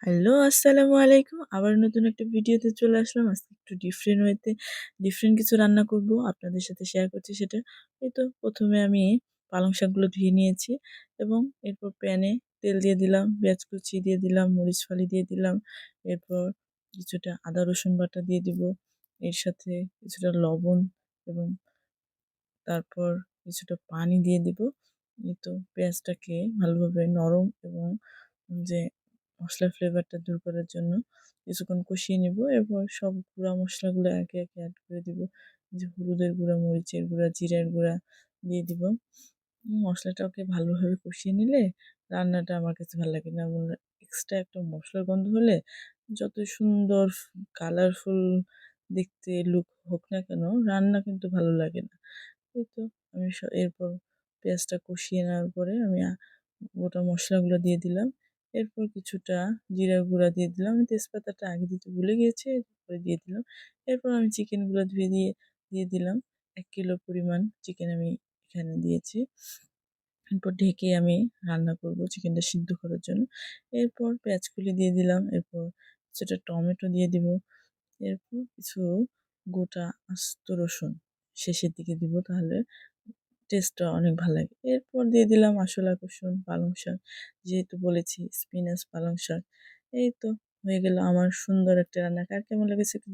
Hello, আসসালামু আলাইকুম। আবার নতুন একটা ভিডিওতে চলে আসলাম। আজকে একটু ডিফারেন্ট ওয়েতে ডিফারেন্ট কিছু রান্না করব। আপনাদের সাথে শেয়ার করছি সেটা। এই তো ১ম এ আমি পালং শাকগুলো ধুয়ে নিয়েছি এবং এরপর প্যানে তেল দিয়ে দিলাম, পেঁয়াজ কুচি দিয়ে দিলাম, মরিচ ফালি দিয়ে দিলাম। এরপর কিছুটা আদা রসুন বাটা দিয়ে দিব। এর সাথে কিছুটা লবণ এবং তারপর কিছুটা পানি দিয়ে দিব। এই তো পেঁয়াজটাকে ভালোভাবে নরম এবং যে মশলার ফ্লেভারটা দূর করার জন্য কিছুক্ষণ কষিয়ে নেব। এরপর সব গুঁড়া মশলাগুলো একে একে অ্যাড করে দিব। যে হলুদের গুঁড়া, মরিচের গুঁড়া, জিরার গুঁড়া দিয়ে দিব। মশলাটাকে ভালোভাবে কষিয়ে নিলে রান্নাটা আমার কাছে ভালো লাগে না। এবং এক্সট্রা একটা মশলার গন্ধ হলে যতই সুন্দর কালারফুল দেখতে লুক হোক না কেন, রান্না কিন্তু ভালো লাগে না। এই তো আমি এরপর পেঁয়াজটা কষিয়ে নেওয়ার পরে আমি গোটা মশলাগুলো দিয়ে দিলাম। এরপর কিছুটা জিরার গুঁড়া দিয়ে দিলাম। আমি তেজপাতাটা আগে দিতে ভুলে গিয়েছি, এরপরে দিয়ে দিলাম। এরপর আমি চিকেনগুলো ধুয়ে দিয়ে দিলাম। ১ কিলো পরিমাণ চিকেন আমি এখানে দিয়েছি। এরপর ঢেকে আমি রান্না করব চিকেনটা সিদ্ধ করার জন্য। এরপর পেঁয়াজ কুলি দিয়ে দিলাম। এরপর কিছুটা টমেটো দিয়ে দিব। এরপর কিছু গোটা আস্ত রসুন শেষের দিকে দিব, তাহলে টেস্টটা অনেক ভালো লাগে। এরপর দিয়ে দিলাম আসল আকর্ষণ পালং শাক। যেহেতু বলেছি স্পিনাচ পালং শাক। এই তো হয়ে গেল আমার সুন্দর একটা রান্না। কার কেমন লেগেছে একটু